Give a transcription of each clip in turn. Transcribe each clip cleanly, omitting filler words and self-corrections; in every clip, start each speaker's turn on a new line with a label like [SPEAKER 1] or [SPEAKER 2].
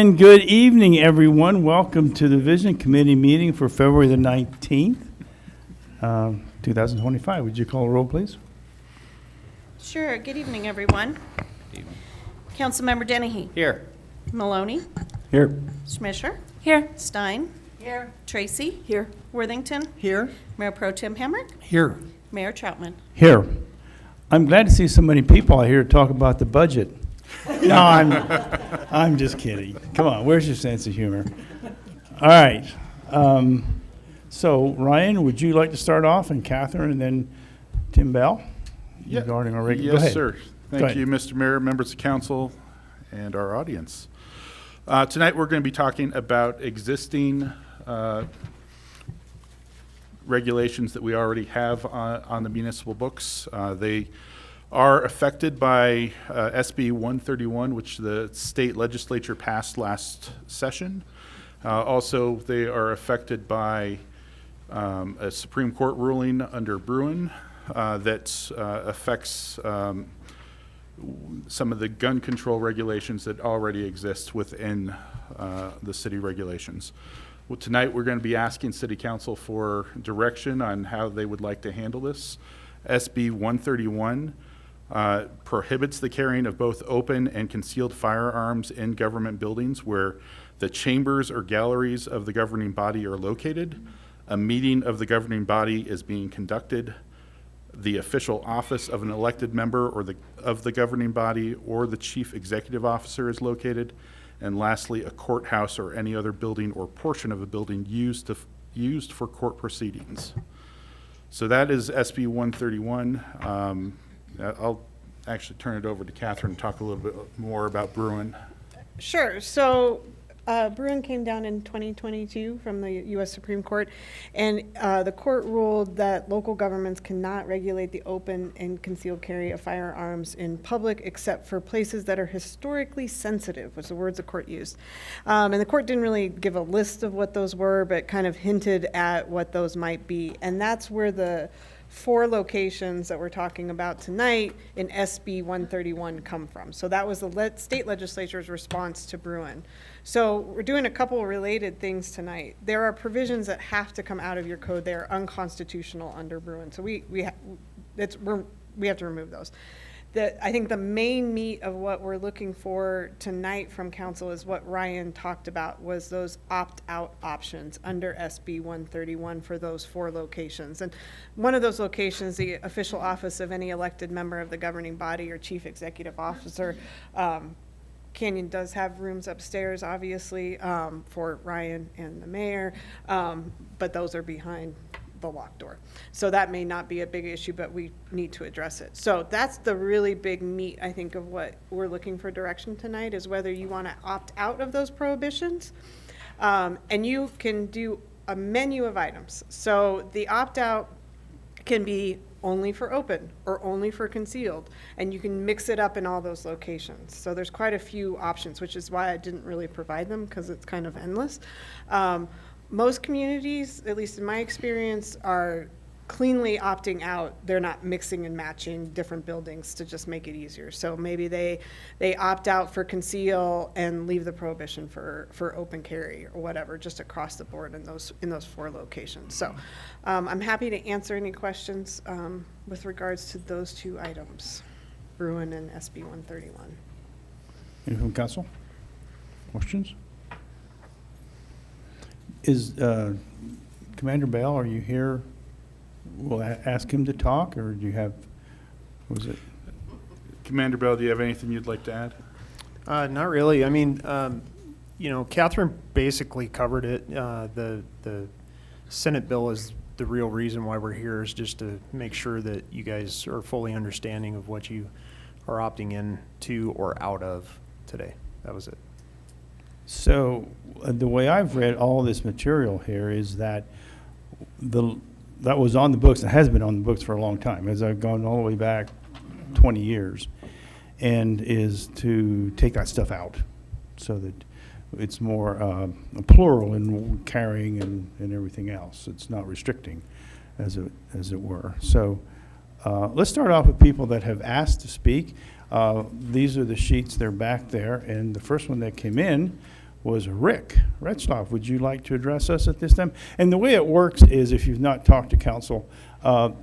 [SPEAKER 1] And good evening, everyone. Welcome to the Vision Committee meeting for February the 19th, 2025. Would you call a roll, please?
[SPEAKER 2] Sure. Good evening, everyone. Councilmember Dennehy.
[SPEAKER 3] Here.
[SPEAKER 2] Maloney.
[SPEAKER 1] Here.
[SPEAKER 2] Schmisher.
[SPEAKER 4] Here.
[SPEAKER 2] Stein.
[SPEAKER 4] Here.
[SPEAKER 2] Tracy.
[SPEAKER 4] Here.
[SPEAKER 2] Worthington.
[SPEAKER 4] Here.
[SPEAKER 2] Mayor Pro Tem Hamrick.
[SPEAKER 1] Here.
[SPEAKER 2] Mayor Troutman.
[SPEAKER 1] Here. I'm glad to see so many people out here to talk about the budget. No, I'm just kidding. Come on, where's your sense of humor? All right. So, Ryan, would you like to start off, and Catherine, and then Tim Bell?
[SPEAKER 5] Yeah.
[SPEAKER 1] Regarding our regular.
[SPEAKER 5] Yes,
[SPEAKER 1] Go ahead.
[SPEAKER 5] sir.
[SPEAKER 1] Go
[SPEAKER 5] Thank
[SPEAKER 1] ahead.
[SPEAKER 5] you, Mr. Mayor, members of council, and our audience. Tonight, we're going to be talking about existing regulations that we already have on the municipal books. They are affected by SB 131, which the state legislature passed last session. Also, they are affected by a Supreme Court ruling under Bruin that affects some of the gun control regulations that already exist within the city regulations. Well, tonight we're going to be asking City Council for direction on how they would like to handle this. SB 131 prohibits the carrying of both open and concealed firearms in government buildings where the chambers or galleries of the governing body are located, a meeting of the governing body is being conducted, the official office of an elected member or of the governing body or the chief executive officer is located, and lastly, a courthouse or any other building or portion of a building used for court proceedings. So that is SB 131. I'll actually turn it over to Catherine to talk a little bit more about Bruin.
[SPEAKER 2] Sure. So Bruin came down in 2022 from the U.S. Supreme Court, and the court ruled that local governments cannot regulate the open and concealed carry of firearms in public except for places that are historically sensitive, was the words the court used. And the court didn't really give a list of what those were, but kind of hinted at what those might be. And that's where the 4 locations that we're talking about tonight in SB 131 come from. So that was the state legislature's response to Bruin. So we're doing a couple of related things tonight. There are provisions that have to come out of your code. They are unconstitutional under Bruin. So we have to remove those. I think the main meat of what we're looking for tonight from council is what Ryan talked about, was those opt-out options under SB 131 for those 4 locations. And one of those locations, the official office of any elected member of the governing body or chief executive officer. Canyon does have rooms upstairs, obviously, for Ryan and the mayor, but those are behind the locked door. So that may not be a big issue, but we need to address it. So that's the really big meat, I think, of what we're looking for direction tonight, is whether you want to opt out of those prohibitions. And you can do a menu of items. So the opt-out can be only for open or only for concealed, and you can mix it up in all those locations. So there's quite a few options, which is why I didn't really provide them, because it's kind of endless. Most communities, at least in my experience, are cleanly opting out. They're not mixing and matching different buildings to just make it easier. So maybe they opt out for conceal and leave the prohibition for open carry or whatever, just across the board in those 4 locations. So I'm happy to answer any questions with regards to those 2 items, Bruin and SB 131.
[SPEAKER 1] Any from council? Questions? Is Commander Bell, are you here? We'll ask him to talk, or do you have, was it?
[SPEAKER 5] Commander Bell, do you have anything you'd like to add?
[SPEAKER 3] Not really. I mean, Catherine basically covered it. The Senate bill is the real reason why we're here, is just to make sure that you guys are fully understanding of what you are opting in to or out of today. That was it.
[SPEAKER 1] So the way I've read all this material here is that that was on the books, and has been on the books for a long time, as I've gone all the way back 20 years, and is to take that stuff out so that it's more plural in carrying and everything else. It's not restricting, as it were. So let's start off with people that have asked to speak. These are the sheets. They're back there, and the first one that came in was Rick Retzloff. Would you like to address us at this time? And the way it works is, if you've not talked to council,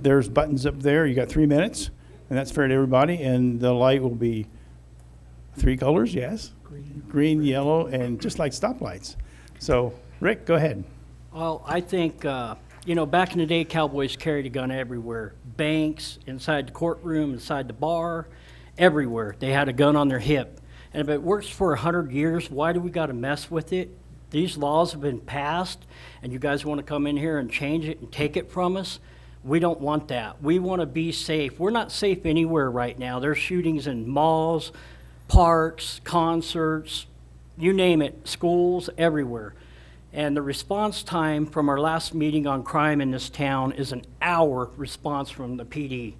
[SPEAKER 1] there's buttons up there. You got 3 minutes, and that's fair to everybody. And the light will be 3 colors, yes? Green, yellow, and just like stoplights. So, Rick, go ahead.
[SPEAKER 4] Well, I think, you know, back in the day, cowboys carried a gun everywhere. Banks, inside the courtroom, inside the bar, everywhere. They had a gun on their hip. And if it works for 100 years, why do we got to mess with it? These laws have been passed, and you guys want to come in here and change it and take it from us? We don't want that. We want to be safe. We're not safe anywhere right now. There's shootings in malls, parks, concerts, you name it, schools, everywhere. And the response time from our last meeting on crime in this town is an hour response from the PD.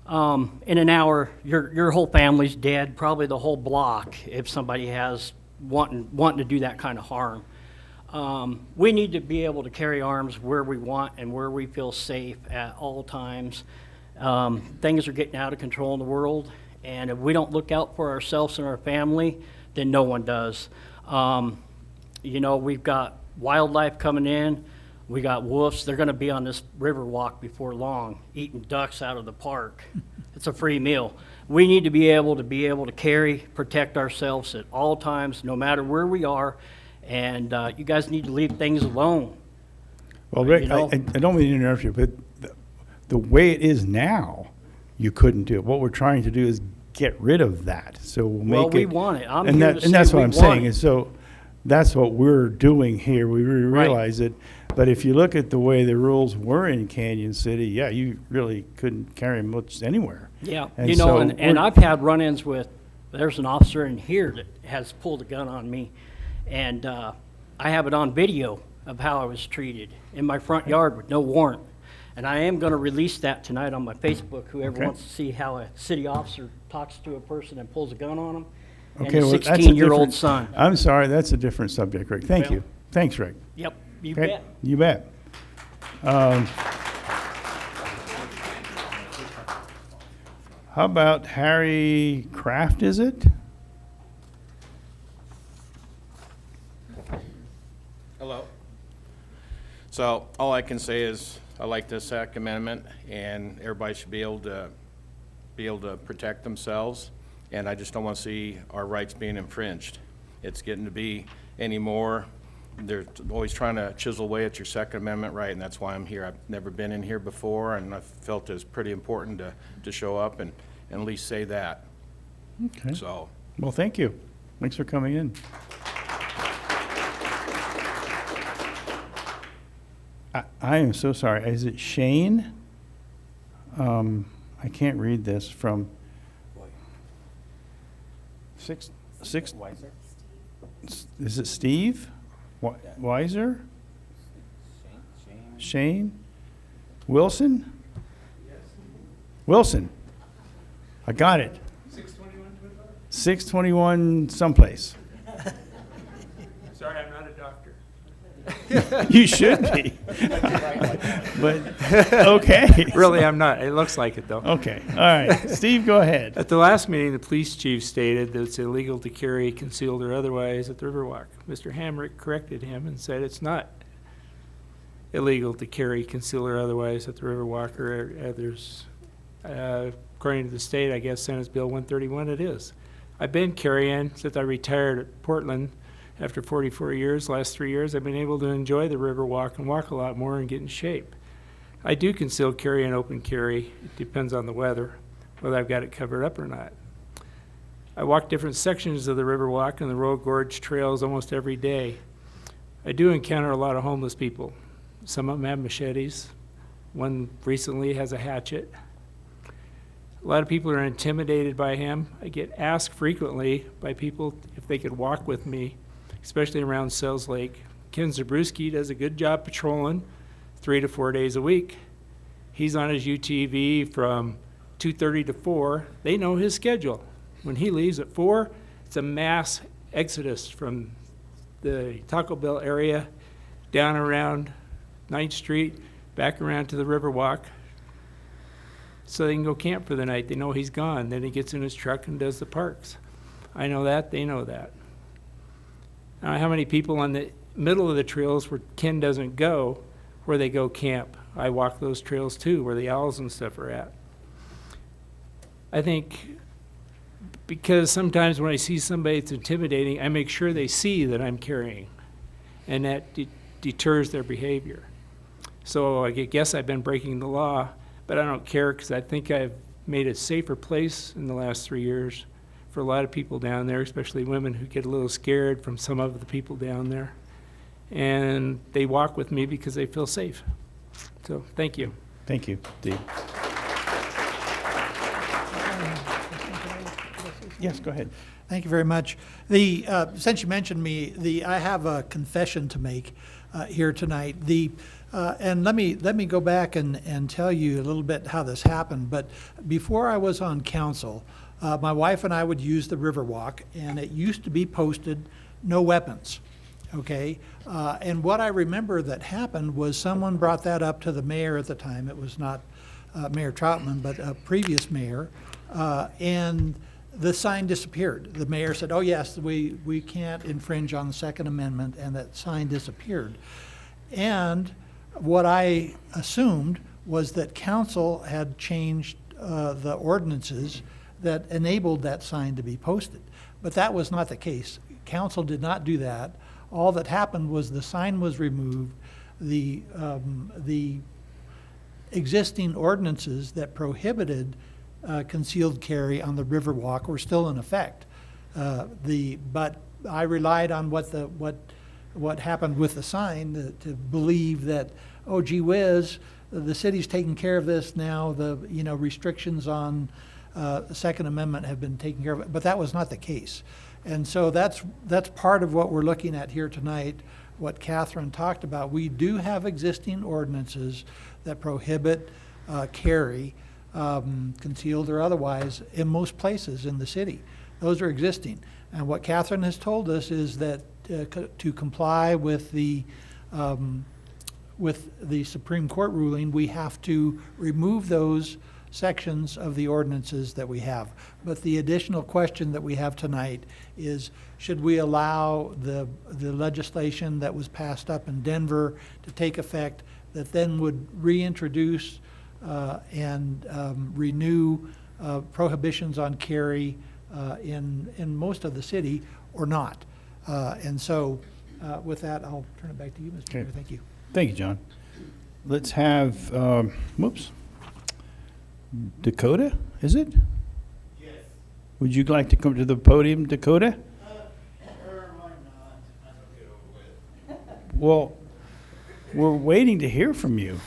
[SPEAKER 4] In an hour, your whole family's dead, probably the whole block, if somebody has wanting to do that kind of harm. We need to be able to carry arms where we want and where we feel safe at all times. Things are getting out of control in the world, and if we don't look out for ourselves and our family, then no one does. You know, we've got wildlife coming in. We got wolves. They're going to be on this river walk before long, eating ducks out of the park. It's a free meal. We need to be able to carry, protect ourselves at all times, no matter where we are. And you guys need to leave things alone.
[SPEAKER 1] Well, Rick,
[SPEAKER 4] You know?
[SPEAKER 1] I don't mean to interrupt you, but the way it is now, you couldn't do it. What we're trying to do is get rid of that. So we'll make
[SPEAKER 4] Well, we
[SPEAKER 1] it.
[SPEAKER 4] want it. I'm
[SPEAKER 1] and
[SPEAKER 4] here
[SPEAKER 1] that,
[SPEAKER 4] to
[SPEAKER 1] and
[SPEAKER 4] say
[SPEAKER 1] that's what
[SPEAKER 4] we
[SPEAKER 1] I'm
[SPEAKER 4] want
[SPEAKER 1] saying.
[SPEAKER 4] it.
[SPEAKER 1] And so that's what we're doing here. We realize it. But if you look at the way the rules were in Canyon City, yeah, you really couldn't carry much anywhere.
[SPEAKER 4] Yeah,
[SPEAKER 1] And
[SPEAKER 4] you know,
[SPEAKER 1] so
[SPEAKER 4] and
[SPEAKER 1] we're-
[SPEAKER 4] I've had run-ins with, there's an officer in here that has pulled a gun on me, and I have it on video of how I was treated in my front yard with no warrant. And I am gonna release that tonight on my Facebook, whoever
[SPEAKER 1] Okay.
[SPEAKER 4] wants to see how a city officer talks to a person and pulls a gun on them,
[SPEAKER 1] Okay,
[SPEAKER 4] and a
[SPEAKER 1] well, that's a
[SPEAKER 4] 16-year-old
[SPEAKER 1] different-
[SPEAKER 4] son.
[SPEAKER 1] I'm sorry, that's a different subject, Rick. Thank
[SPEAKER 4] Well-
[SPEAKER 1] you. Thanks, Rick.
[SPEAKER 4] Yep, you
[SPEAKER 1] Okay,
[SPEAKER 4] bet.
[SPEAKER 1] You bet. How about Harry Kraft, is it?
[SPEAKER 6] Hello. So all I can say is I like this Second Amendment, and everybody should be able to protect themselves, and I just don't want to see our rights being infringed. It's getting to be anymore. They're always trying to chisel away at your Second Amendment right, and that's why I'm here. I've never been in here before, and I felt it was pretty important to show up and at least say that.
[SPEAKER 1] Okay.
[SPEAKER 6] So,
[SPEAKER 1] Well, thank you. Thanks for coming in. I am so sorry. Is it Shane? I can't read this from six. Is it Steve? Weiser? Shane? Wilson? Wilson. I got it. 621 someplace.
[SPEAKER 7] Sorry, I'm not a doctor.
[SPEAKER 1] You should be. But, okay.
[SPEAKER 7] Really, I'm not. It looks like it, though.
[SPEAKER 1] Okay, all right. Steve, go ahead.
[SPEAKER 7] At the last meeting, the police chief stated that it's illegal to carry concealed or otherwise at the Riverwalk. Mr. Hamrick corrected him and said it's not illegal to carry concealed or otherwise at the Riverwalk or others. According to the state, I guess Senate Bill 131, it is. I've been carrying since I retired at Portland after 44 years. Last 3 years, I've been able to enjoy the Riverwalk and walk a lot more and get in shape. I do concealed carry and open carry. It depends on the weather, whether I've got it covered up or not. I walk different sections of the Riverwalk and the Royal Gorge trails almost every day. I do encounter a lot of homeless people. Some of them have machetes. One recently has a hatchet. A lot of people are intimidated by him. I get asked frequently by people if they could walk with me, especially around Sells Lake. Ken Zabruski does a good job patrolling 3 to 4 days a week. He's on his UTV from 2:30 to 4. They know his schedule. When he leaves at 4, it's a mass exodus from the Taco Bell area down around 9th Street, back around to the Riverwalk, so they can go camp for the night. They know he's gone. Then he gets in his truck and does the parks. I know that. They know that. How many people on the middle of the trails where Ken doesn't go, where they go camp? I walk those trails too, where the owls and stuff are at. I think because sometimes when I see somebody that's intimidating, I make sure they see that I'm carrying, and that deters their behavior. So I guess I've been breaking the law, but I don't care because I think I've made a safer place in the last 3 years for a lot of people down there, especially women who get a little scared from some of the people down there. And they walk with me because they feel safe. So, thank you.
[SPEAKER 1] Thank you, Steve. Yes, go ahead.
[SPEAKER 8] Thank you very much. Since you mentioned me, I have a confession to make here tonight. And let me go back and tell you a little bit how this happened. But before I was on council, my wife and I would use the Riverwalk, and it used to be posted, no weapons. Okay, and what I remember that happened was someone brought that up to the mayor at the time. It was not Mayor Troutman, but a previous mayor, and the sign disappeared. The mayor said, "Oh yes, we can't infringe on the Second Amendment," and that sign disappeared. And what I assumed was that council had changed the ordinances that enabled that sign to be posted, but that was not the case. Council did not do that. All that happened was the sign was removed. The existing ordinances that prohibited concealed carry on the Riverwalk were still in effect. But I relied on what happened with the sign to believe that, oh gee whiz, the city's taking care of this now. The restrictions on the Second Amendment have been taken care of, but that was not the case. And so that's part of what we're looking at here tonight, what Catherine talked about. We do have existing ordinances that prohibit carry, concealed or otherwise, in most places in the city. Those are existing. And what Catherine has told us is that to comply with the Supreme Court ruling, we have to remove those sections of the ordinances that we have. But the additional question that we have tonight is, should we allow the legislation that was passed up in Denver to take effect that then would reintroduce and renew prohibitions on carry in most of the city or not? And so with that, I'll turn it back to you, Mr. Mayor. Thank you.
[SPEAKER 1] Thank you, John. Let's have, Dakota, is it?
[SPEAKER 9] Yes.
[SPEAKER 1] Would you like to come to the podium, Dakota?
[SPEAKER 9] Sure, why not? I don't get over with.
[SPEAKER 1] Well, we're waiting to hear from you.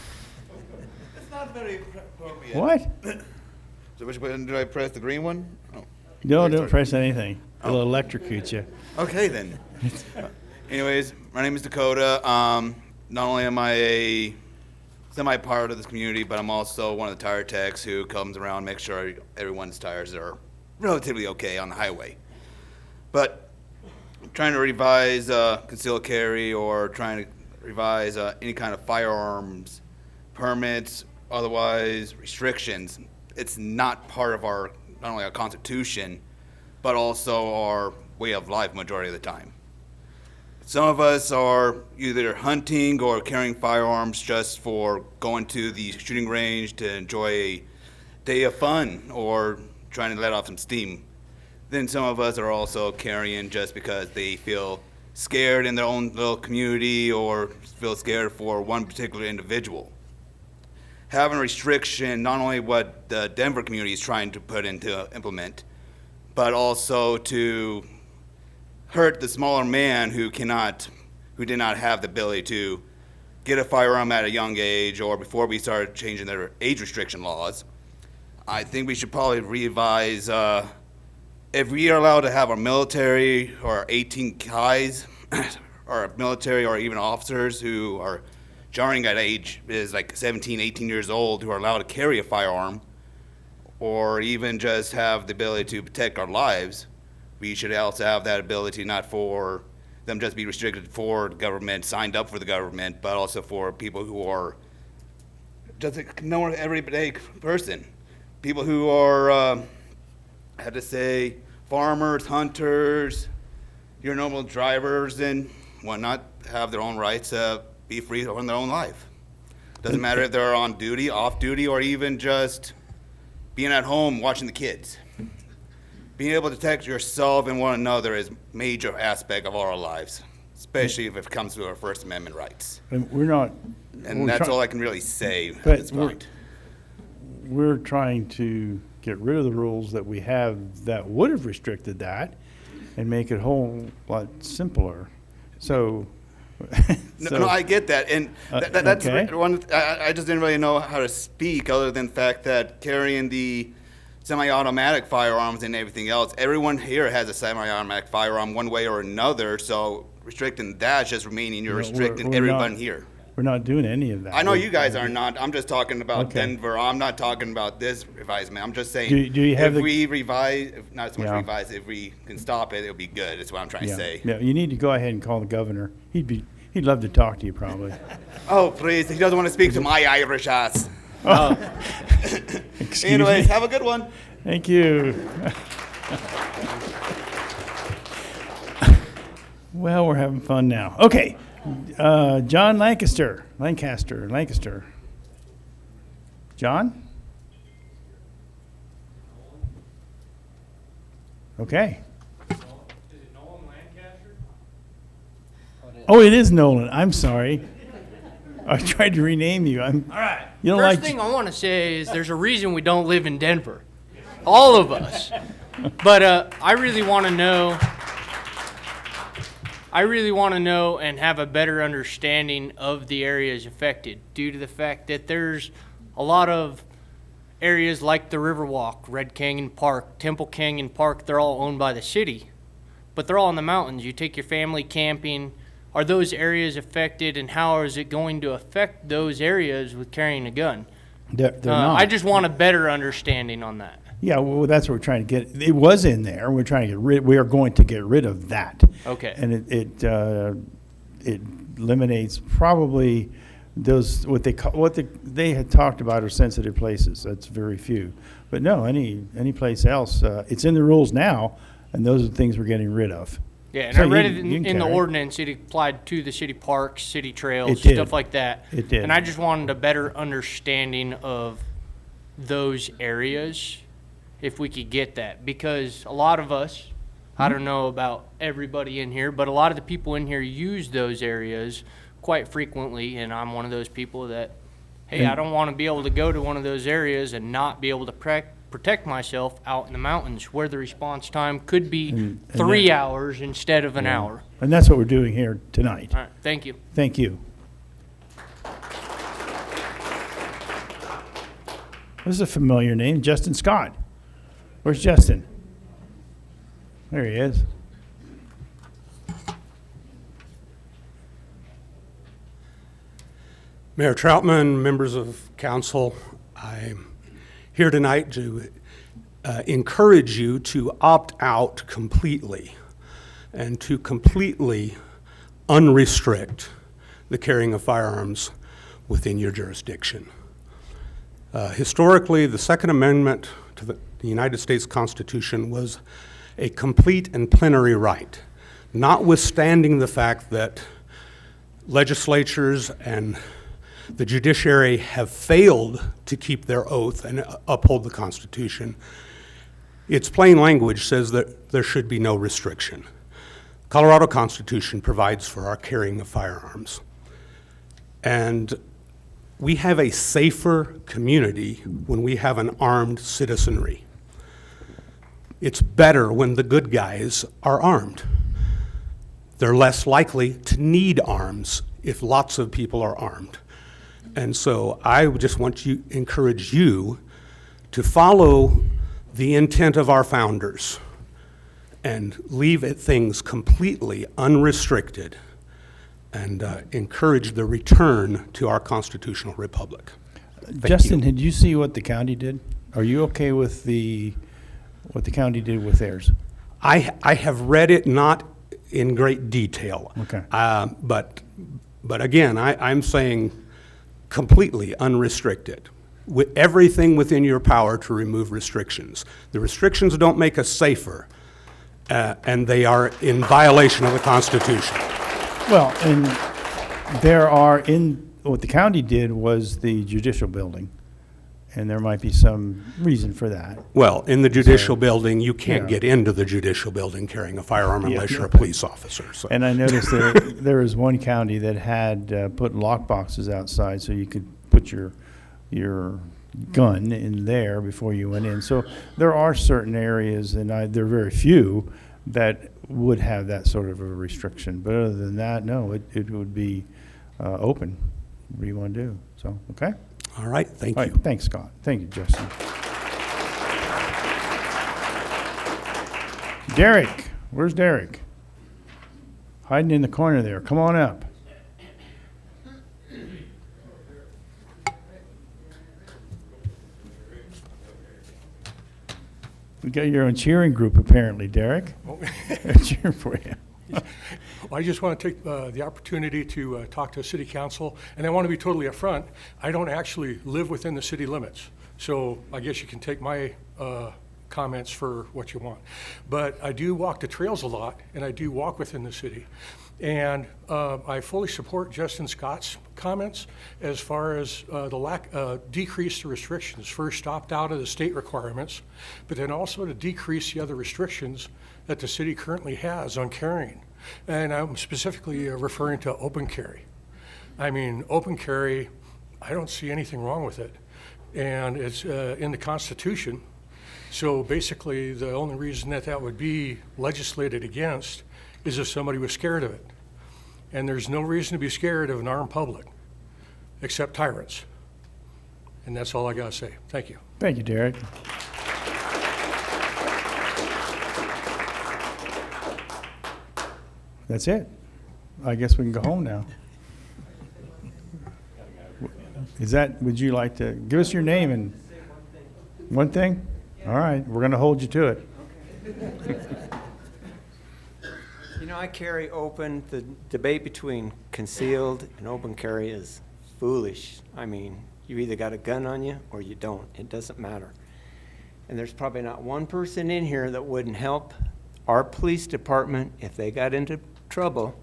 [SPEAKER 9] It's not very appropriate.
[SPEAKER 1] What?
[SPEAKER 9] So which button do I press? The green one? Oh.
[SPEAKER 1] No,
[SPEAKER 9] Sorry,
[SPEAKER 1] don't
[SPEAKER 9] sorry.
[SPEAKER 1] press anything. It'll electrocute you.
[SPEAKER 9] Okay then. Anyways, my name is Dakota. Not only am I a semi-part of this community, but I'm also one of the tire techs who comes around and makes sure everyone's tires are relatively okay on the highway. But trying to revise concealed carry or trying to revise any kind of firearms permits, otherwise restrictions, it's not part of our, not only our Constitution, but also our way of life majority of the time. Some of us are either hunting or carrying firearms just for going to the shooting range to enjoy a day of fun or trying to let off some steam. Then some of us are also carrying just because they feel scared in their own little community or feel scared for one particular individual. Having a restriction, not only what the Denver community is trying to implement, but also to hurt the smaller man who did not have the ability to get a firearm at a young age or before we started changing their age restriction laws. I think we should probably revise, if we are allowed to have our military or 18 guys, or military or even officers who are jarring at age is like 17, 18 years old who are allowed to carry a firearm or even just have the ability to protect our lives, we should also have that ability not for them just be restricted for the government, signed up for the government, but also for people who are just a normal everyday person. People who are, farmers, hunters, your normal drivers and whatnot have their own rights to be free to run their own life. Doesn't matter if they're on duty, off duty, or even just being at home watching the kids. Being able to protect yourself and one another is a major aspect of our lives, especially if it comes to our First Amendment rights.
[SPEAKER 1] And we're not.
[SPEAKER 9] And
[SPEAKER 1] we're
[SPEAKER 9] that's
[SPEAKER 1] try-
[SPEAKER 9] all I can really say at
[SPEAKER 1] But
[SPEAKER 9] this
[SPEAKER 1] we're-
[SPEAKER 9] point.
[SPEAKER 1] We're trying to get rid of the rules that we have that would have restricted that and make it a whole lot simpler. So.
[SPEAKER 9] No, I get that, and that's
[SPEAKER 1] okay.
[SPEAKER 9] one. I just didn't really know how to speak, other than the fact that carrying the semi-automatic firearms and everything else, everyone here has a semi-automatic firearm one way or another. So restricting that is just remaining you're
[SPEAKER 1] No,
[SPEAKER 9] restricting
[SPEAKER 1] we're
[SPEAKER 9] everyone
[SPEAKER 1] not-
[SPEAKER 9] here.
[SPEAKER 1] We're not doing any of that.
[SPEAKER 9] I know you guys are not. I'm just talking about
[SPEAKER 1] Okay.
[SPEAKER 9] Denver. I'm not talking about this revisement. I'm just saying
[SPEAKER 1] Do you have
[SPEAKER 9] if
[SPEAKER 1] the-
[SPEAKER 9] we revise, if not so much
[SPEAKER 1] Yeah.
[SPEAKER 9] revise, if we can stop it, it'll be good. That's what I'm trying to
[SPEAKER 1] Yeah,
[SPEAKER 9] say.
[SPEAKER 1] yeah, you need to go ahead and call the governor. He'd love to talk to you probably.
[SPEAKER 9] Oh, please. He doesn't want to speak to my Irish ass.
[SPEAKER 1] Excuse
[SPEAKER 9] Anyways,
[SPEAKER 1] me.
[SPEAKER 9] have a good one.
[SPEAKER 1] Thank you. Well, we're having fun now. Okay, John Lancaster. John? Okay. Oh, it is Nolan. I'm sorry. I tried to rename you.
[SPEAKER 10] All right.
[SPEAKER 1] You don't
[SPEAKER 10] First
[SPEAKER 1] like-
[SPEAKER 10] thing I want to say is there's a reason we don't live in Denver. All of us. But I really want to know and have a better understanding of the areas affected due to the fact that there's a lot of areas like the Riverwalk, Red Canyon Park, Temple Canyon Park, they're all owned by the city, but they're all in the mountains. You take your family camping. Are those areas affected, and how is it going to affect those areas with carrying a gun?
[SPEAKER 1] They're not.
[SPEAKER 10] I just want a better understanding on that.
[SPEAKER 1] Yeah, well, that's what we're trying to get. It was in there. We're trying to get rid. We are going to get rid of that.
[SPEAKER 10] Okay.
[SPEAKER 1] And it eliminates probably those what they had talked about are sensitive places. That's very few. But no, any place else, it's in the rules now, and those are the things we're getting rid of.
[SPEAKER 10] Yeah, and
[SPEAKER 1] So
[SPEAKER 10] I read
[SPEAKER 1] you-
[SPEAKER 10] it
[SPEAKER 1] you can
[SPEAKER 10] in the
[SPEAKER 1] carry.
[SPEAKER 10] ordinance. It applied to the city parks, city trails,
[SPEAKER 1] It did.
[SPEAKER 10] stuff like that.
[SPEAKER 1] It did.
[SPEAKER 10] And I just wanted a better understanding of those areas, if we could get that. Because a lot of us, I don't know about everybody in here, but a lot of the people in here use those areas quite frequently. And I'm one of those people that, hey, I don't want to be able to go to one of those areas and not be able to protect myself out in the mountains where the response time could be
[SPEAKER 1] And
[SPEAKER 10] 3
[SPEAKER 1] that-
[SPEAKER 10] hours instead of an hour.
[SPEAKER 1] And that's what we're doing here tonight.
[SPEAKER 10] All right, thank you.
[SPEAKER 1] Thank you. This is a familiar name, Justin Scott. Where's Justin? There he is.
[SPEAKER 11] Mayor Troutman, members of council, I'm here tonight to encourage you to opt out completely and to completely unrestrict the carrying of firearms within your jurisdiction. Historically, the Second Amendment to the United States Constitution was a complete and plenary right, notwithstanding the fact that legislatures and the judiciary have failed to keep their oath and uphold the Constitution. Its plain language says that there should be no restriction. Colorado Constitution provides for our carrying of firearms. And we have a safer community when we have an armed citizenry. It's better when the good guys are armed. They're less likely to need arms if lots of people are armed. And so I would just want to encourage you to follow the intent of our founders and leave things completely unrestricted and encourage the return to our constitutional republic.
[SPEAKER 1] Justin, did you see what the county did? Are you okay with what the county did with theirs?
[SPEAKER 11] I have read it not in great detail.
[SPEAKER 1] Okay.
[SPEAKER 11] But again, I'm saying completely unrestricted. With everything within your power to remove restrictions. The restrictions don't make us safer. and they are in violation of the Constitution.
[SPEAKER 1] Well, and there are what the county did was the judicial building, and there might be some reason for that.
[SPEAKER 11] Well, in the judicial building, you can't
[SPEAKER 1] Yeah.
[SPEAKER 11] get into the judicial building carrying a firearm
[SPEAKER 1] Yeah.
[SPEAKER 11] unless you're a police officer, so.
[SPEAKER 1] And I noticed there was one county that had put lock boxes outside so you could put your gun in there before you went in. So there are certain areas, and there are very few, that would have that sort of a restriction. But other than that, no, it would be open. What do you want to do? So, okay?
[SPEAKER 11] All right, thank
[SPEAKER 1] All
[SPEAKER 11] you.
[SPEAKER 1] right, thanks, Scott. Thank you, Justin. Derek, where's Derek? Hiding in the corner there. Come on up. We got your own cheering group apparently, Derek. They're cheering for you.
[SPEAKER 12] I just want to take the opportunity to talk to City Council, and I want to be totally upfront. I don't actually live within the city limits, so I guess you can take my comments for what you want. But I do walk the trails a lot, and I do walk within the city. And I fully support Justin Scott's comments as far as the decrease the restrictions. First, opt out of the state requirements, but then also to decrease the other restrictions that the city currently has on carrying. And I'm specifically referring to open carry. I mean, open carry, I don't see anything wrong with it. And it's in the Constitution. So basically, the only reason that would be legislated against is if somebody was scared of it. And there's no reason to be scared of an armed public, except tyrants. And that's all I gotta say. Thank you.
[SPEAKER 1] Thank you, Derek. That's it. I guess we can go home now. Would you like to give us your name and one thing? All right, we're going to hold you to it.
[SPEAKER 13] You know, I carry open. The debate between concealed and open carry is foolish. I mean, you either got a gun on you or you don't. It doesn't matter. And there's probably not one person in here that wouldn't help our police department if they got into trouble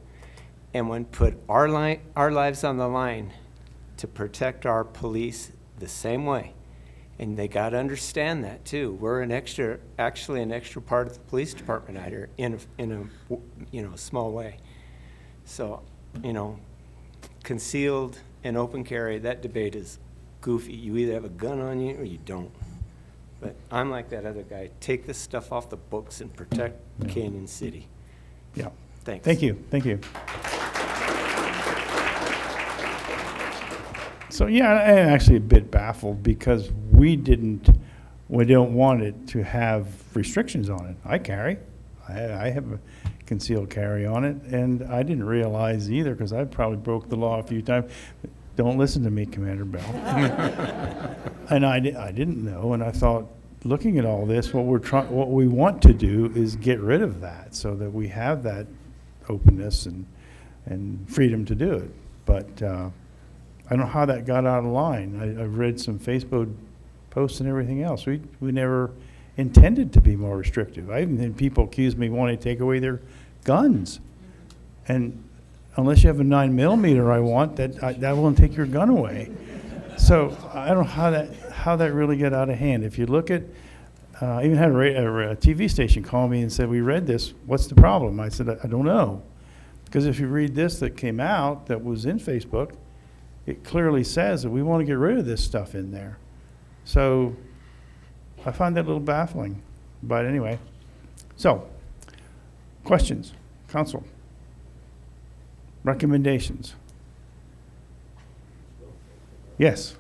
[SPEAKER 13] and would put our lives on the line to protect our police the same way. And they got to understand that too. We're actually an extra part of the police department out here in a small way. So, concealed and open carry, that debate is goofy. You either have a gun on you or you don't. But I'm like that other guy. Take this stuff off the books and protect Canyon City.
[SPEAKER 1] Yeah.
[SPEAKER 13] Thanks.
[SPEAKER 1] Thank you. Thank you. So, yeah, I'm actually a bit baffled because we don't want it to have restrictions on it. I carry. I have a concealed carry on it, and I didn't realize either because I probably broke the law a few times. Don't listen to me, Commander Bell. And I didn't know, and I thought, looking at all this, what we want to do is get rid of that so that we have that openness and freedom to do it. But I don't know how that got out of line. I've read some Facebook posts and everything else. We never intended to be more restrictive. I even had people accuse me wanting to take away their guns. And unless you have a 9mm I want, that won't take your gun away. So I don't know how that really got out of hand. If you look at, I even had a TV station call me and said, we read this, what's the problem? I said, I don't know. Because if you read this that came out that was in Facebook, it clearly says that we want to get rid of this stuff in there. So I find that a little baffling. But anyway, so questions, council, recommendations. Yes.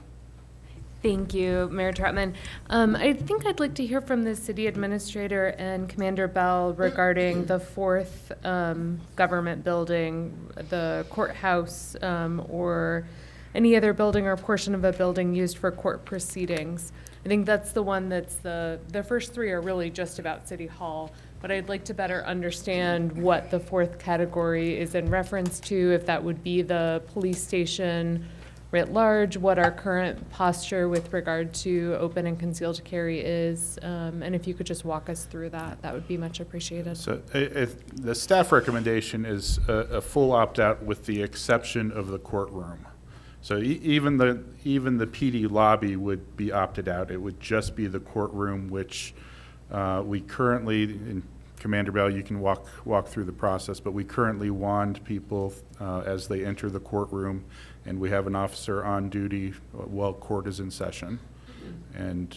[SPEAKER 14] Thank you, Mayor Trotman. I think I'd like to hear from the city administrator and Commander Bell regarding the fourth government building, the courthouse, or any other building or portion of a building used for court proceedings. I think that's the one that's the first three are really just about City Hall, but I'd like to better understand what the fourth category is in reference to, if that would be the police station writ large, what our current posture with regard to open and concealed carry is, and if you could just walk us through that, that would be much appreciated.
[SPEAKER 5] So the staff recommendation is a full opt-out with the exception of the courtroom. So even the PD lobby would be opted out. It would just be the courtroom, which we currently, in Commander Bell, you can walk through the process, but we currently wand people as they enter the courtroom, and we have an officer on duty while court is in session. And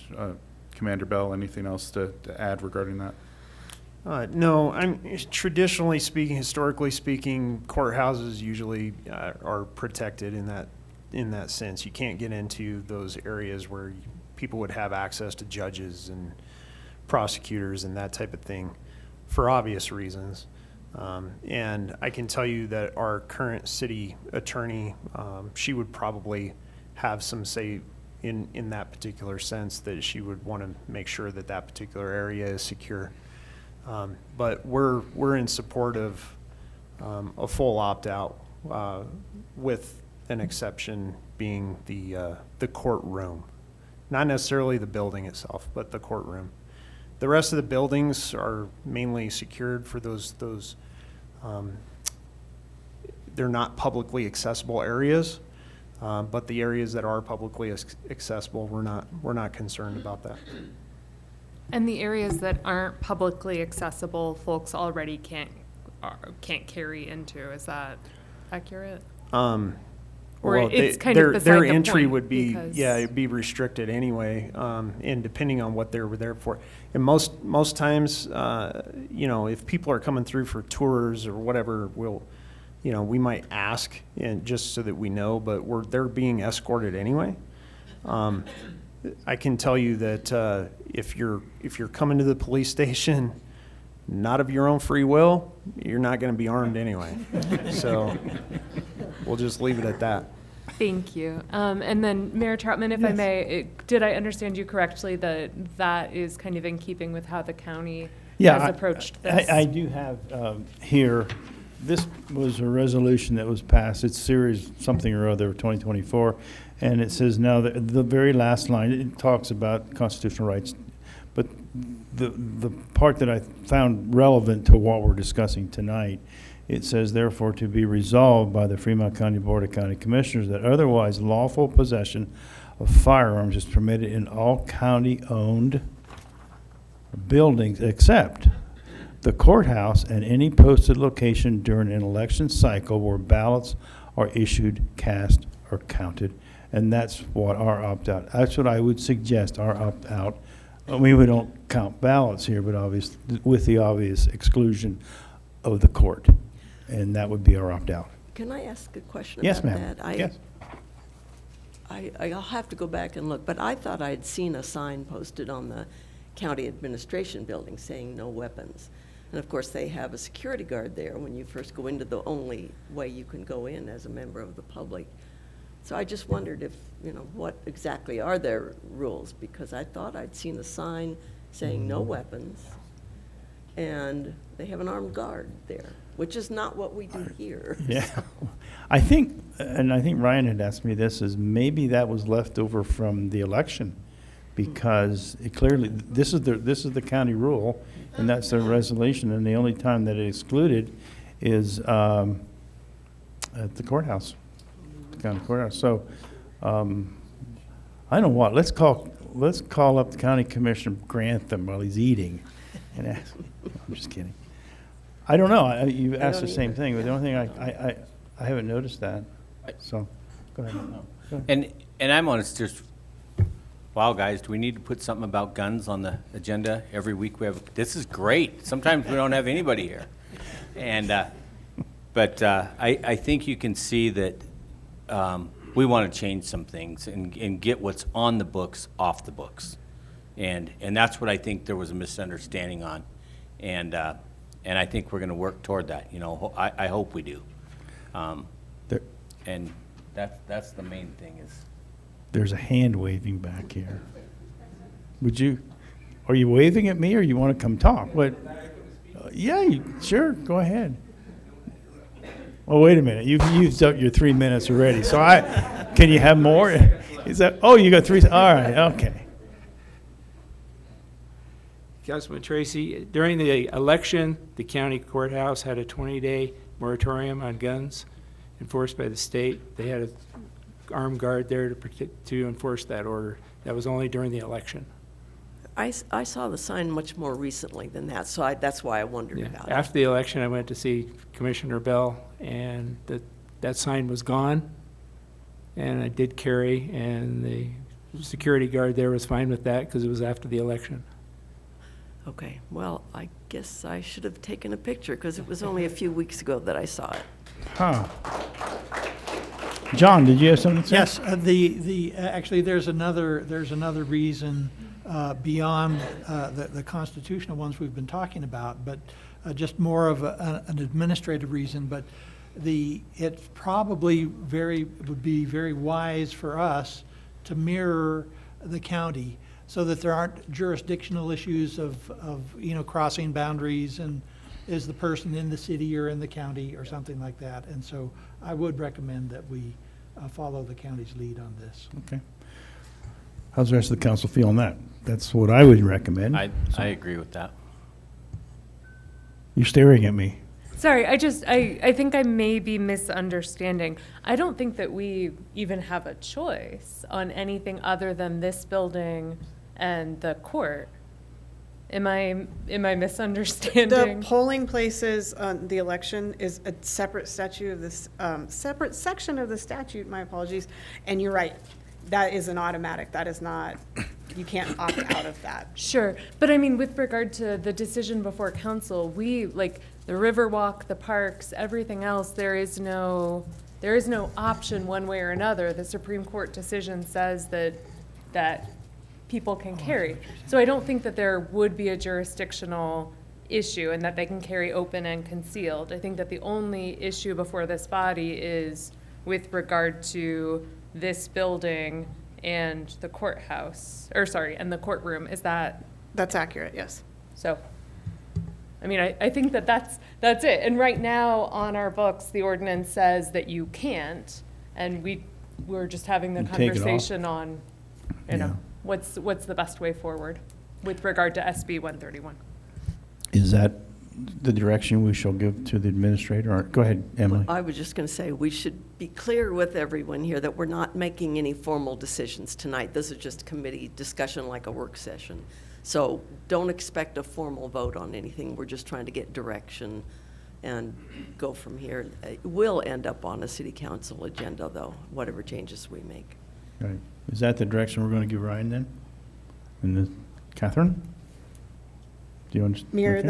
[SPEAKER 5] Commander Bell, anything else to add regarding that?
[SPEAKER 3] No, traditionally speaking, historically speaking, courthouses usually are protected in that sense. You can't get into those areas where people would have access to judges and prosecutors and that type of thing for obvious reasons. And I can tell you that our current city attorney, she would probably have some say in that particular sense, that she would want to make sure that that particular area is secure. But we're in support of a full opt-out with an exception being the courtroom. Not necessarily the building itself, but the courtroom. The rest of the buildings are mainly secured for those they're not publicly accessible areas, but the areas that are publicly accessible, we're not concerned about that.
[SPEAKER 14] And the areas that aren't publicly accessible, folks already can't carry into, is that accurate? Or
[SPEAKER 3] Well,
[SPEAKER 14] it's kind of beside
[SPEAKER 3] their
[SPEAKER 14] the
[SPEAKER 3] entry
[SPEAKER 14] point
[SPEAKER 3] would be,
[SPEAKER 14] because-
[SPEAKER 3] yeah, it'd be restricted anyway, and depending on what they were there for. And most times, if people are coming through for tours or whatever, we might ask, and just so that we know, but they're being escorted anyway. I can tell you that if you're coming to the police station, not of your own free will, you're not going to be armed anyway. So we'll just leave it at that.
[SPEAKER 14] Thank you. And then Mayor Troutman, if I may, did I understand you correctly that that is kind of in keeping with how the county has approached this?
[SPEAKER 1] I do have here, this was a resolution that was passed, it's series something or other, 2024, and it says now that the very last line, it talks about constitutional rights, but the part that I found relevant to what we're discussing tonight, it says, therefore, to be resolved by the Fremont County Board of County Commissioners that otherwise lawful possession of firearms is permitted in all county-owned buildings except the courthouse and any posted location during an election cycle where ballots are issued, cast, or counted. And that's what our opt-out, that's what I would suggest, our opt-out. I mean, we don't count ballots here, but with the obvious exclusion of the court. And that would be our opt-out.
[SPEAKER 15] Can I ask a question
[SPEAKER 1] Yes,
[SPEAKER 15] about
[SPEAKER 1] ma'am.
[SPEAKER 15] that?
[SPEAKER 1] Yes.
[SPEAKER 15] I'll have to go back and look, but I thought I'd seen a sign posted on the county administration building saying no weapons. And of course, they have a security guard there when you first go into the only way you can go in as a member of the public. So I just wondered if, what exactly are their rules? Because I thought I'd seen a sign saying no weapons, and they have an armed guard there, which is not what we do here.
[SPEAKER 1] Yeah. I think Ryan had asked me this, is maybe that was left over from the election, because it clearly, this is the county rule, and that's their resolution, and the only time that it excluded is at the courthouse, the county courthouse. So, I don't know what, let's call up the county commissioner Grantham while he's eating and ask. I'm just kidding. I don't know. You asked the same thing, but the only thing I haven't noticed that. So, go ahead. No, go ahead.
[SPEAKER 16] And I'm honest, just, wow, guys, do we need to put something about guns on the agenda every week? This is great. Sometimes we don't have anybody here. And, but I think you can see that we want to change some things and get what's on the books off the books. And that's what I think there was a misunderstanding on. And I think we're going to work toward that. I hope we do. And that's the main thing is.
[SPEAKER 1] There's a hand waving back here. Are you waving at me, or you want to come talk? What? Yeah, sure, go ahead. Well, wait a minute. You've used up your 3 minutes already. So can you have more? Is that, oh, you got 3, all right, okay.
[SPEAKER 7] Councilman Tracy, during the election, the county courthouse had a 20-day moratorium on guns enforced by the state. They had an armed guard there to enforce that order. That was only during the election.
[SPEAKER 15] I saw the sign much more recently than that, so that's why I wondered
[SPEAKER 7] Yeah.
[SPEAKER 15] about it.
[SPEAKER 7] After the election, I went to see Commissioner Bell, and that sign was gone. And I did carry, and the security guard there was fine with that because it was after the election.
[SPEAKER 15] Okay, well, I guess I should have taken a picture because it was only a few weeks ago that I saw it.
[SPEAKER 1] Huh. John, did you have something to say?
[SPEAKER 8] Yes, actually, there's another reason beyond the constitutional ones we've been talking about, but just more of an administrative reason. But it probably would be very wise for us to mirror the county so that there aren't jurisdictional issues of crossing boundaries and is the person in the city or in the county or something like that. And so I would recommend that we follow the county's lead on this.
[SPEAKER 1] Okay. How's the rest of the council feel on that? That's what I would recommend.
[SPEAKER 16] I agree with that.
[SPEAKER 1] You're staring at me.
[SPEAKER 14] Sorry, I think I may be misunderstanding. I don't think that we even have a choice on anything other than this building and the court. Am I misunderstanding?
[SPEAKER 2] The polling places on the election is a separate statute of this, separate section of the statute, my apologies. And you're right, that is an automatic, that is not, you can't opt out of that.
[SPEAKER 14] Sure, but I mean, with regard to the decision before council, like the Riverwalk, the parks, everything else, there is no option one way or another. The Supreme Court decision says that people can carry. So I don't think that there would be a jurisdictional issue and that they can carry open and concealed. I think that the only issue before this body is with regard to this building and the courthouse, and the courtroom. Is that?
[SPEAKER 2] That's accurate, yes.
[SPEAKER 14] So, I mean, I think that's it. And right now on our books, the ordinance says that you can't, and we're just having the
[SPEAKER 1] You take it off.
[SPEAKER 14] conversation on, you
[SPEAKER 1] Yeah.
[SPEAKER 14] know, what's the best way forward with regard to SB 131.
[SPEAKER 1] Is that the direction we shall give to the administrator? Or, go ahead, Emily.
[SPEAKER 15] I was just going to say, we should be clear with everyone here that we're not making any formal decisions tonight. This is just committee discussion like a work session. So don't expect a formal vote on anything. We're just trying to get direction and go from here. It will end up on a city council agenda, though, whatever changes we make.
[SPEAKER 1] Right. Is that the direction we're going to give Ryan then? And Catherine? Do you understand?
[SPEAKER 2] Mirror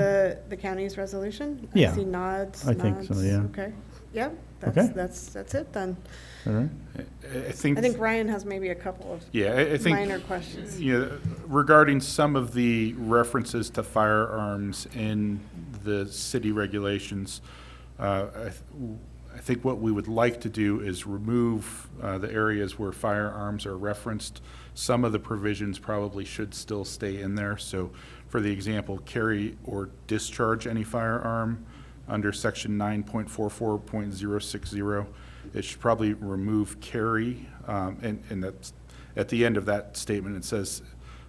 [SPEAKER 2] the county's resolution?
[SPEAKER 1] Yeah.
[SPEAKER 2] I see nods.
[SPEAKER 1] I think so,
[SPEAKER 2] nods.
[SPEAKER 1] yeah.
[SPEAKER 2] Okay, yeah,
[SPEAKER 1] Okay.
[SPEAKER 2] that's it then.
[SPEAKER 1] All right.
[SPEAKER 5] I think.
[SPEAKER 2] I think Ryan has maybe a couple of
[SPEAKER 5] Yeah, I think.
[SPEAKER 2] minor questions.
[SPEAKER 5] Yeah, regarding some of the references to firearms in the city regulations, I think what we would like to do is remove the areas where firearms are referenced. Some of the provisions probably should still stay in there. So for the example, carry or discharge any firearm under section 9.44.060, it should probably remove carry. And that's at the end of that statement, it says,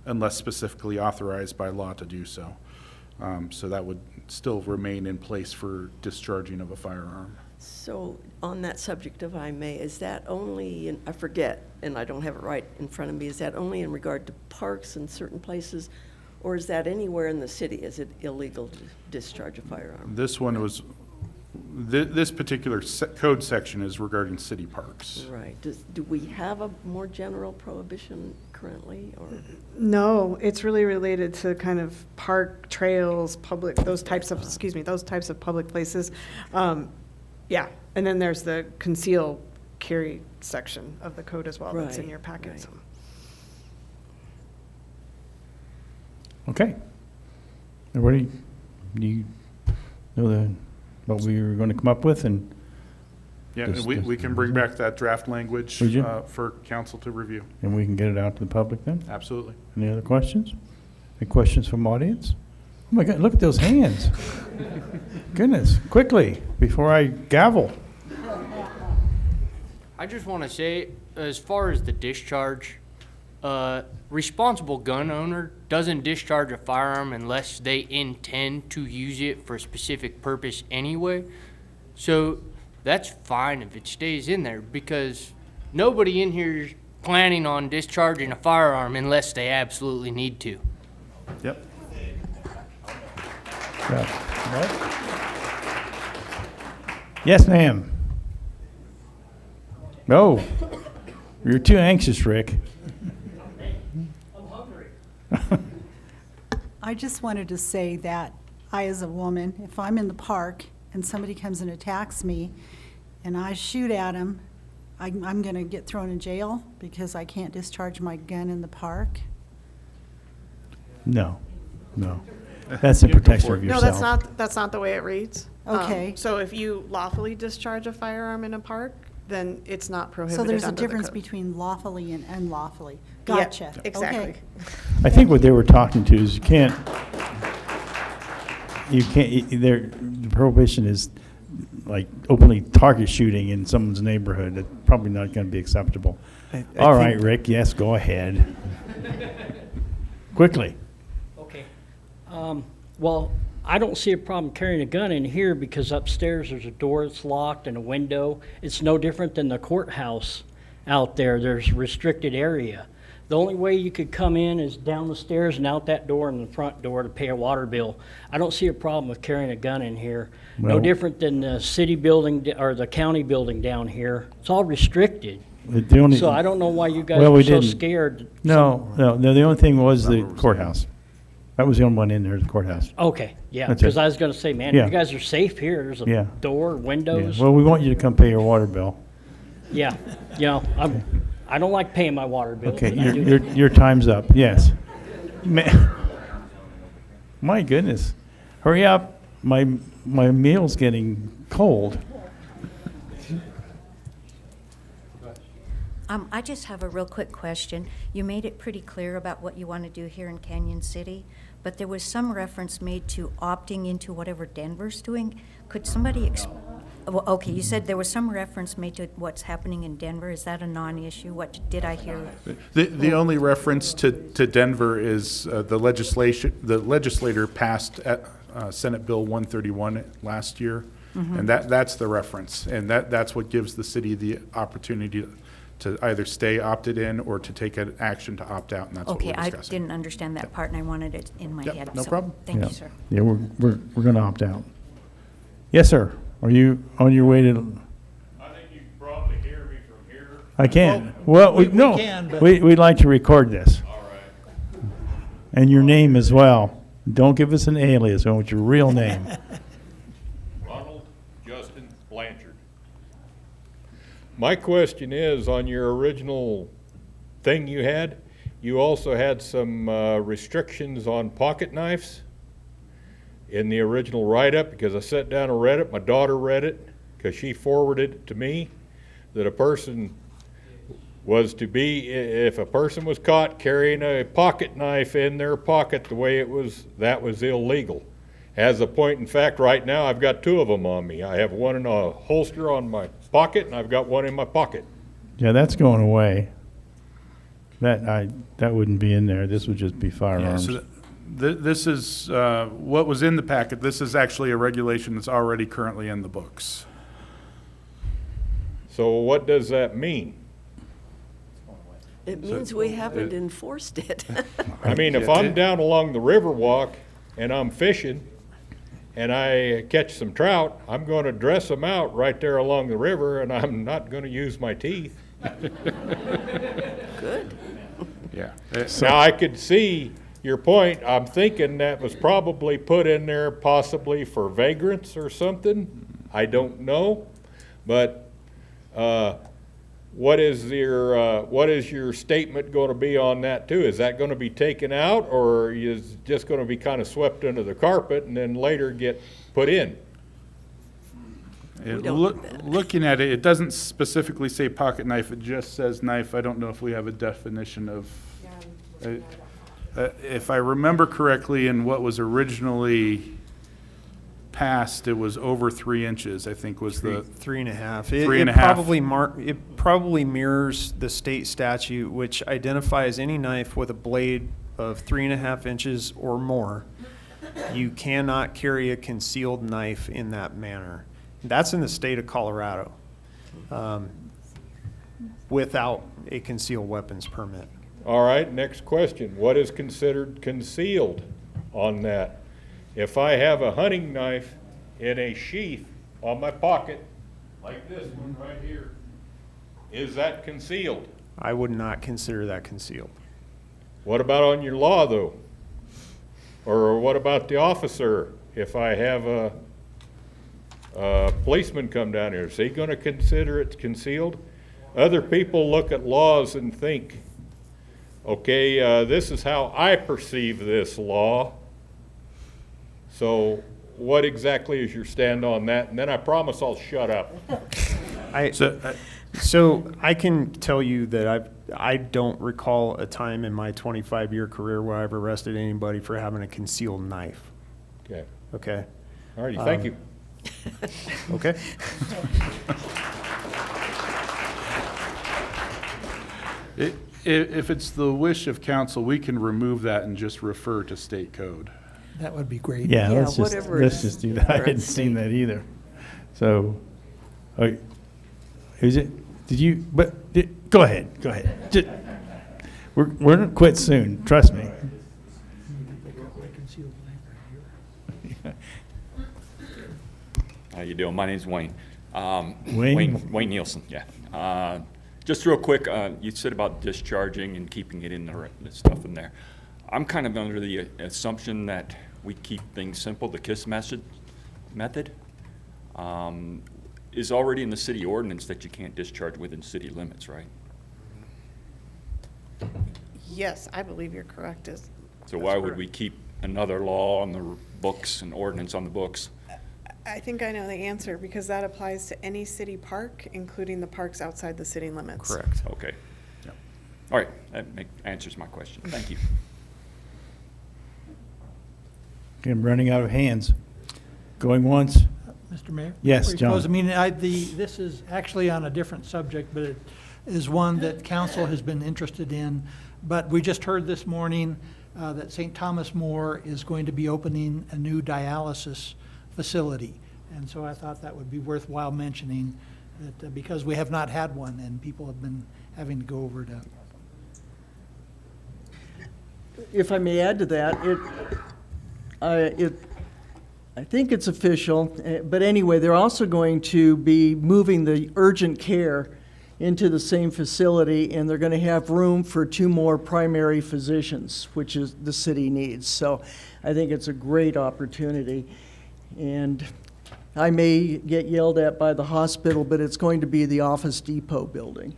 [SPEAKER 5] unless specifically authorized by law to do so. So that would still remain in place for discharging of a firearm.
[SPEAKER 15] So on that subject, if I may, is that only, I forget, and I don't have it right in front of me, is that only in regard to parks in certain places, or is that anywhere in the city? Is it illegal to discharge a firearm?
[SPEAKER 5] This one was, this particular code section is regarding city parks.
[SPEAKER 15] Right. Do we have a more general prohibition currently, or?
[SPEAKER 2] No, it's really related to kind of park, trails, public, those types of public places. Yeah, and then there's the conceal carry section of the code as well that's in
[SPEAKER 15] Right,
[SPEAKER 2] your packet.
[SPEAKER 15] right.
[SPEAKER 2] So.
[SPEAKER 1] Okay. Everybody, do you know what we were going to come up with? And
[SPEAKER 5] Yeah, and we can bring back that draft language
[SPEAKER 1] Would you?
[SPEAKER 5] for council to review.
[SPEAKER 1] And we can get it out to the public then?
[SPEAKER 5] Absolutely.
[SPEAKER 1] Any other questions? Any questions from audience? Oh my God, look at those hands. Goodness, quickly, before I gavel.
[SPEAKER 10] I just want to say, as far as the discharge, responsible gun owner doesn't discharge a firearm unless they intend to use it for a specific purpose anyway. So that's fine if it stays in there, because nobody in here is planning on discharging a firearm unless they absolutely need to.
[SPEAKER 5] Yep.
[SPEAKER 1] Yes, ma'am. No, you're too anxious, Rick.
[SPEAKER 17] I just wanted to say that I, as a woman, if I'm in the park and somebody comes and attacks me and I shoot at him, I'm going to get thrown in jail because I can't discharge my gun in the park.
[SPEAKER 1] No. That's the protection of
[SPEAKER 2] No,
[SPEAKER 1] yourself.
[SPEAKER 2] that's not the way it reads.
[SPEAKER 17] Okay.
[SPEAKER 2] So if you lawfully discharge a firearm in a park, then it's not prohibited
[SPEAKER 17] So there's a
[SPEAKER 2] under the
[SPEAKER 17] difference
[SPEAKER 2] code.
[SPEAKER 17] between lawfully and unlawfully.
[SPEAKER 2] Yeah,
[SPEAKER 17] Gotcha.
[SPEAKER 2] exactly.
[SPEAKER 17] Okay.
[SPEAKER 1] I think what they were talking to is the prohibition is like openly target shooting in someone's neighborhood. That's probably not going to be acceptable. All right, Rick, yes, go ahead. Quickly.
[SPEAKER 4] Okay. Well, I don't see a problem carrying a gun in here because upstairs there's a door that's locked and a window. It's no different than the courthouse out there. There's restricted area. The only way you could come in is down the stairs and out that door and the front door to pay a water bill. I don't see a problem with carrying a gun in here. No
[SPEAKER 1] Well-
[SPEAKER 4] different than the city building or the county building down here. It's all restricted.
[SPEAKER 1] The only-
[SPEAKER 4] So I don't know why you guys
[SPEAKER 1] Well,
[SPEAKER 4] are
[SPEAKER 1] we
[SPEAKER 4] so
[SPEAKER 1] didn't.
[SPEAKER 4] scared.
[SPEAKER 1] No, the only thing was the courthouse. That was the only one in there, the courthouse.
[SPEAKER 4] Okay, yeah,
[SPEAKER 1] That's
[SPEAKER 4] because
[SPEAKER 1] it.
[SPEAKER 4] I was gonna say, man,
[SPEAKER 1] Yeah.
[SPEAKER 4] you guys are safe here. There's
[SPEAKER 1] Yeah.
[SPEAKER 4] a door,
[SPEAKER 1] Yeah.
[SPEAKER 4] windows.
[SPEAKER 1] Well, we want you to come pay your water bill.
[SPEAKER 4] Yeah, I don't like paying my water bill.
[SPEAKER 1] Okay,
[SPEAKER 4] but I do.
[SPEAKER 1] your time's up, yes. My goodness, hurry up, my meal's getting cold.
[SPEAKER 18] I just have a real quick question. You made it pretty clear about what you want to do here in Canyon City, but there was some reference made to opting into whatever Denver's doing. Could somebody, well, okay, you said there was some reference made to what's happening in Denver. Is that a non-issue? What did I hear?
[SPEAKER 5] The only reference to Denver is the legislator passed Senate Bill 131 last year,
[SPEAKER 18] Mhm.
[SPEAKER 5] and that's the reference, and that's what gives the city the opportunity to either stay opted in or to take an action to opt out, and that's what
[SPEAKER 18] Okay,
[SPEAKER 5] we're
[SPEAKER 18] I
[SPEAKER 5] discussing.
[SPEAKER 18] didn't understand that part, and I wanted it in my
[SPEAKER 5] Yep,
[SPEAKER 18] head.
[SPEAKER 5] no
[SPEAKER 18] so
[SPEAKER 5] problem.
[SPEAKER 18] Thank
[SPEAKER 1] Yeah.
[SPEAKER 18] you, sir.
[SPEAKER 1] Yeah, we're gonna opt out. Yes, sir. Are you on your way to?
[SPEAKER 19] I think you can probably hear me from here.
[SPEAKER 1] I can. Well,
[SPEAKER 8] we
[SPEAKER 1] no,
[SPEAKER 8] can, but-
[SPEAKER 1] we'd like to record this.
[SPEAKER 19] All right.
[SPEAKER 1] And your name as well. Don't give us an alias. We want your real name.
[SPEAKER 19] Ronald Justin Blanchard. My question is, on your original thing you also had some restrictions on pocket knives in the original write-up, because I sat down and read it. My daughter read it, because she forwarded it to me, that a person was to be, if a person was caught carrying a pocket knife in their pocket the way it was, that was illegal. As a point in fact, right now, I've got two of them on me. I have one in a holster on my pocket, and I've got one in my pocket.
[SPEAKER 1] Yeah, that's going away. That wouldn't be in there. This would just be
[SPEAKER 5] Yeah,
[SPEAKER 1] firearms.
[SPEAKER 5] so this is what was in the packet. This is actually a regulation that's already currently in the books.
[SPEAKER 19] So what does that mean?
[SPEAKER 15] It means we haven't enforced it.
[SPEAKER 19] I mean, if I'm down along the Riverwalk and I'm fishing and I catch some trout, I'm going to dress them out right there along the river, and I'm not going to use my teeth.
[SPEAKER 15] Good.
[SPEAKER 5] Yeah.
[SPEAKER 19] Now, I could see your point. I'm thinking that was probably put in there possibly for vagrants or something. I don't know. But what is your statement going to be on that too? Is that going to be taken out, or is it just going to be kind of swept under the carpet and then later get put in?
[SPEAKER 5] Looking at it, it doesn't specifically say pocket knife. It just says knife. I don't know if we have a definition of. If I remember correctly, in what was originally passed, it was over 3 inches, I think was the.
[SPEAKER 3] 3.5.
[SPEAKER 5] Three and a
[SPEAKER 3] It
[SPEAKER 5] half.
[SPEAKER 3] it probably mirrors the state statute, which identifies any knife with a blade of 3.5 inches or more. You cannot carry a concealed knife in that manner. That's in the state of Colorado, without a concealed weapons permit.
[SPEAKER 19] All right, next question. What is considered concealed on that? If I have a hunting knife in a sheath on my pocket, like this one right here, is that concealed?
[SPEAKER 3] I would not consider that concealed.
[SPEAKER 19] What about on your law, though? Or what about the officer? If I have a policeman come down here, is he going to consider it concealed? Other people look at laws and think, okay, this is how I perceive this law. So what exactly is your stand on that? And then I promise I'll shut up.
[SPEAKER 3] So I can tell you that I don't recall a time in my 25-year career where I've arrested anybody for having a concealed knife.
[SPEAKER 19] Okay.
[SPEAKER 3] Okay.
[SPEAKER 19] All righty, thank you.
[SPEAKER 3] Okay.
[SPEAKER 5] If it's the wish of council, we can remove that and just refer to state code.
[SPEAKER 8] That would be great.
[SPEAKER 1] Yeah,
[SPEAKER 15] Yeah,
[SPEAKER 1] let's
[SPEAKER 15] whatever
[SPEAKER 1] let's
[SPEAKER 15] is
[SPEAKER 1] just do that. I
[SPEAKER 15] current
[SPEAKER 1] hadn't seen
[SPEAKER 15] state.
[SPEAKER 1] that either. So, is it, did you, go ahead, go ahead. We're going to quit soon, trust me.
[SPEAKER 20] How you doing? My name's Wayne.
[SPEAKER 1] Wayne?
[SPEAKER 20] Wayne Nielsen, yeah. Just real quick, you said about discharging and keeping it in the stuff in there. I'm kind of under the assumption that we keep things simple. The KISS method is already in the city ordinance that you can't discharge within city limits, right?
[SPEAKER 2] Yes, I believe you're correct.
[SPEAKER 20] So why would we keep another law on the books and ordinance on the books?
[SPEAKER 2] I think I know the answer, because that applies to any city park, including the parks outside the city limits.
[SPEAKER 3] Correct.
[SPEAKER 20] Okay. All right, that answers my question. Thank you.
[SPEAKER 1] Okay, I'm running out of hands. Going once?
[SPEAKER 8] Mr. Mayor?
[SPEAKER 1] Yes,
[SPEAKER 8] Before you
[SPEAKER 1] John.
[SPEAKER 8] close, I mean, this is actually on a different subject, but it is one that council has been interested in. But we just heard this morning that St. Thomas More is going to be opening a new dialysis facility. And so I thought that would be worthwhile mentioning, that because we have not had one and people have been having to go over to.
[SPEAKER 21] If I may add to that, I think it's official, but anyway, they're also going to be moving the urgent care into the same facility, and they're going to have room for 2 more primary physicians, which is the city needs. So I think it's a great opportunity. And I may get yelled at by the hospital, but it's going to be the Office Depot building.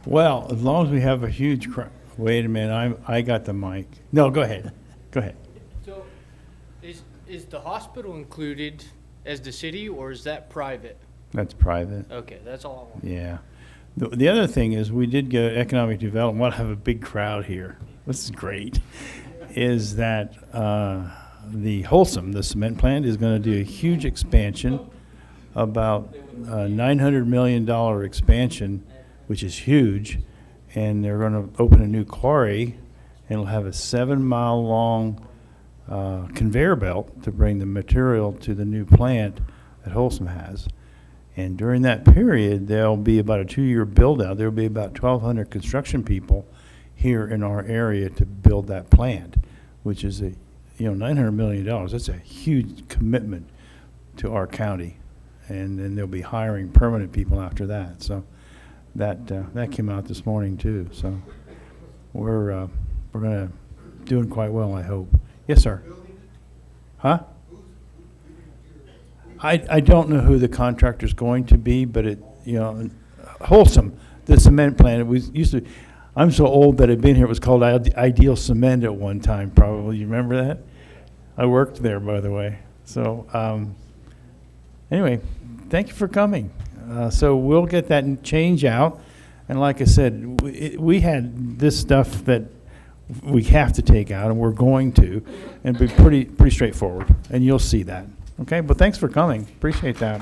[SPEAKER 1] Well, as long as we have a huge wait a minute, I got the mic. No, go ahead. Go ahead.
[SPEAKER 10] So, is the hospital included as the city, or is that private?
[SPEAKER 1] That's private.
[SPEAKER 10] Okay, that's all I want.
[SPEAKER 1] Yeah. The other thing is, we did get economic development. We'll have a big crowd here. This is great. Is that the Wholesome, the cement plant, is going to do a huge expansion, about $900 million expansion, which is huge. And they're going to open a new quarry, and it'll have a 7-mile-long conveyor belt to bring the material to the new plant that Wholesome has. And during that period, there'll be about a 2-year build-out. There'll be about 1,200 construction people here in our area to build that plant, which is $900 million. That's a huge commitment to our county. And then they'll be hiring permanent people after that. So that came out this morning too. So we're gonna doing quite well, I hope. Yes, sir. Huh? I don't know who the contractor's going to be, but Wholesome, the cement plant, it was used to. I'm so old that I've been here. It was called Ideal Cement at one time, probably. You remember that? I worked there, by the way. So anyway, thank you for coming. So we'll get that change out. And like I said, we had this stuff that we have to take out, and we're going to, and be pretty straightforward, and you'll see that. Okay, but thanks for coming. Appreciate that.